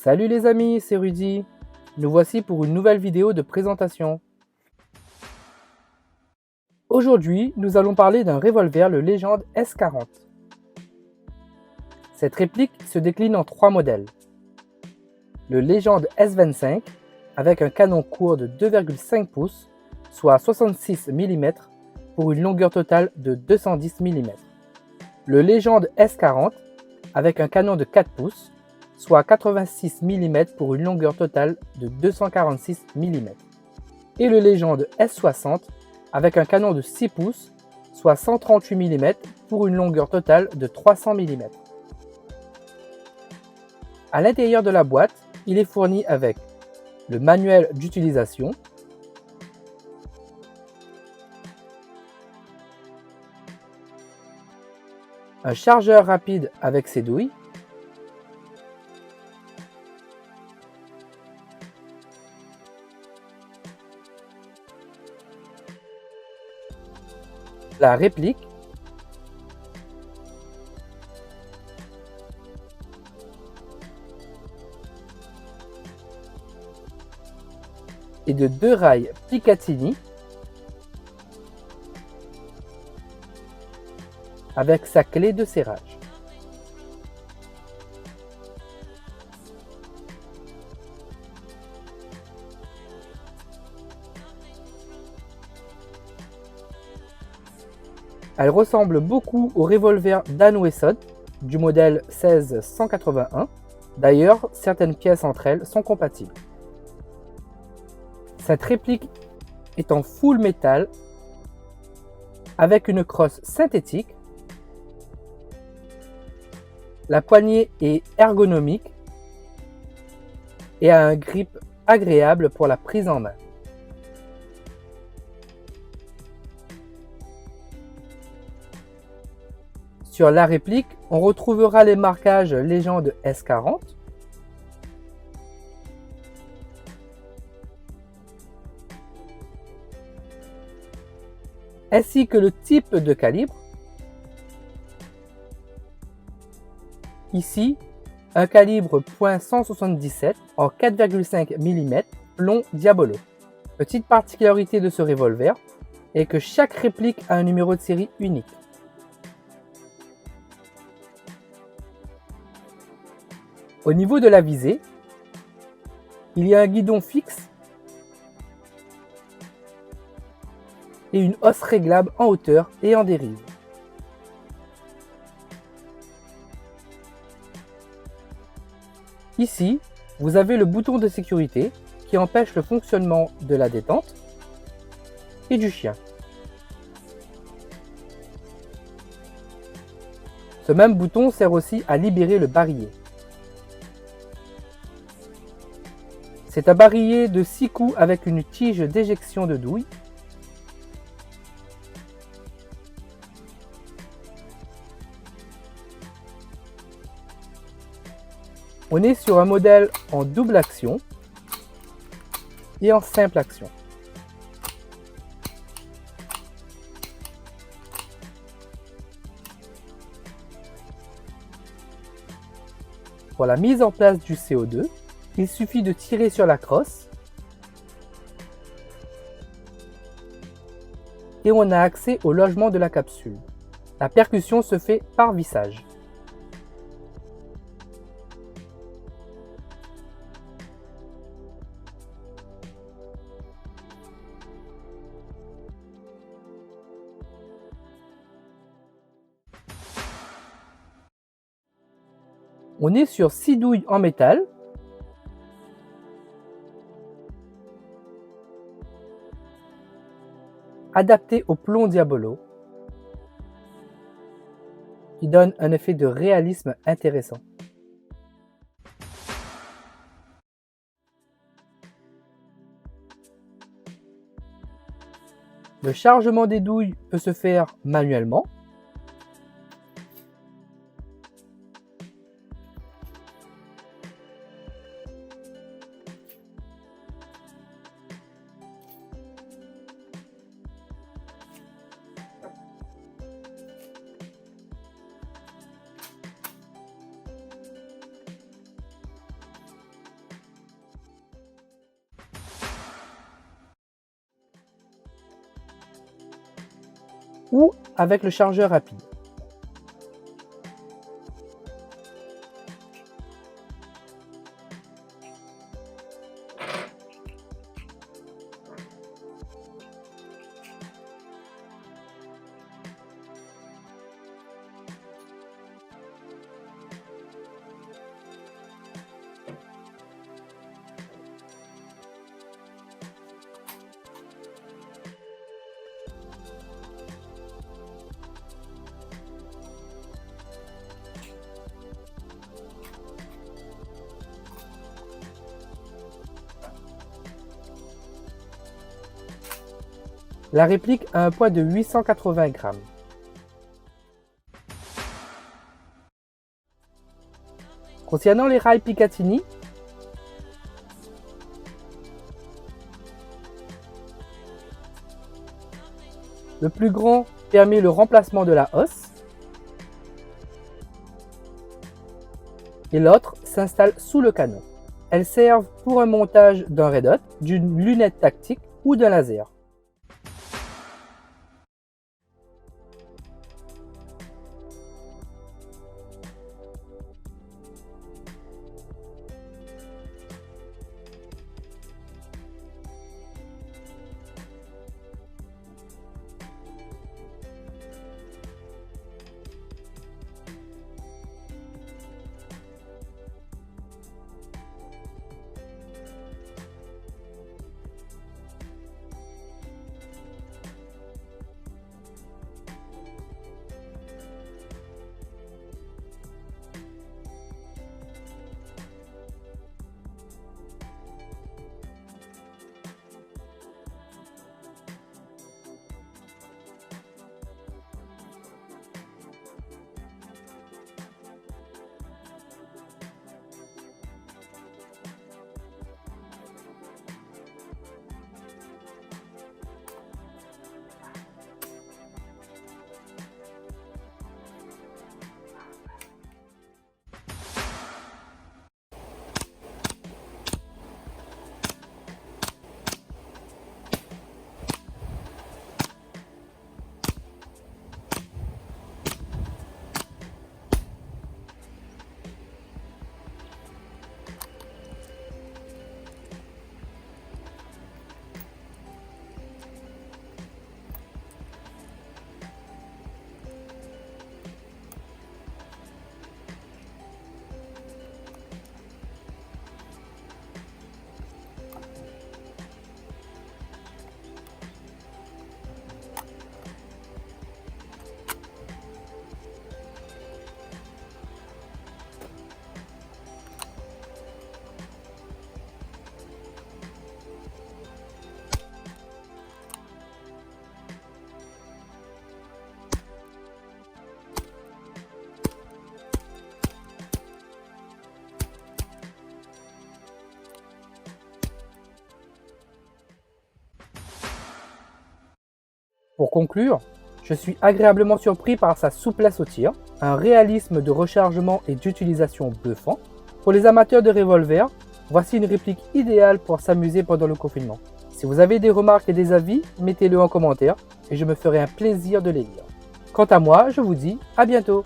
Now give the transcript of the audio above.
Salut les amis, c'est Rudy. Nous voici pour une nouvelle vidéo de présentation. Aujourd'hui, nous allons parler d'un revolver, le Legend S40. Cette réplique se décline en 3 modèles. Le Legend S25 avec un canon court de 2,5 pouces, soit 66 mm pour une longueur totale de 210 mm. Le Legend S40 avec un canon de 4 pouces, soit 86 mm pour une longueur totale de 246 mm. Et le Legend S60 avec un canon de 6 pouces, soit 138 mm pour une longueur totale de 300 mm. À l'intérieur de la boîte, il est fourni avec le manuel d'utilisation, un chargeur rapide avec ses douilles, la réplique, et de 2 rails Picatinny avec sa clé de serrage. Elle ressemble beaucoup au revolver Dan Wesson du modèle 16-181. D'ailleurs, certaines pièces entre elles sont compatibles. Cette réplique est en full métal avec une crosse synthétique. La poignée est ergonomique et a un grip agréable pour la prise en main. Sur la réplique, on retrouvera les marquages Legend S40, ainsi que le type de calibre. Ici, un calibre .177 en 4,5 mm plomb Diabolo. Petite particularité de ce revolver est que chaque réplique a un numéro de série unique. Au niveau de la visée, il y a un guidon fixe et une hausse réglable en hauteur et en dérive. Ici, vous avez le bouton de sécurité qui empêche le fonctionnement de la détente et du chien. Ce même bouton sert aussi à libérer le barillet. C'est un barillet de 6 coups avec une tige d'éjection de douille. On est sur un modèle en double action et en simple action. Pour la mise en place du CO2, il suffit de tirer sur la crosse et on a accès au logement de la capsule. La percussion se fait par vissage. On est sur 6 douilles en métal adaptées au plomb Diabolo qui donne un effet de réalisme intéressant. Le chargement des douilles peut se faire manuellement. ou avec le chargeur rapide. La réplique a un poids de 880 grammes. Concernant les rails Picatinny, le plus grand permet le remplacement de la hausse et l'autre s'installe sous le canon. Elles servent pour un montage d'un red dot, d'une lunette tactique ou d'un laser. Pour conclure, je suis agréablement surpris par sa souplesse au tir, un réalisme de rechargement et d'utilisation bluffant. Pour les amateurs de revolver, voici une réplique idéale pour s'amuser pendant le confinement. Si vous avez des remarques et des avis, mettez-le en commentaire et je me ferai un plaisir de les lire. Quant à moi, je vous dis à bientôt.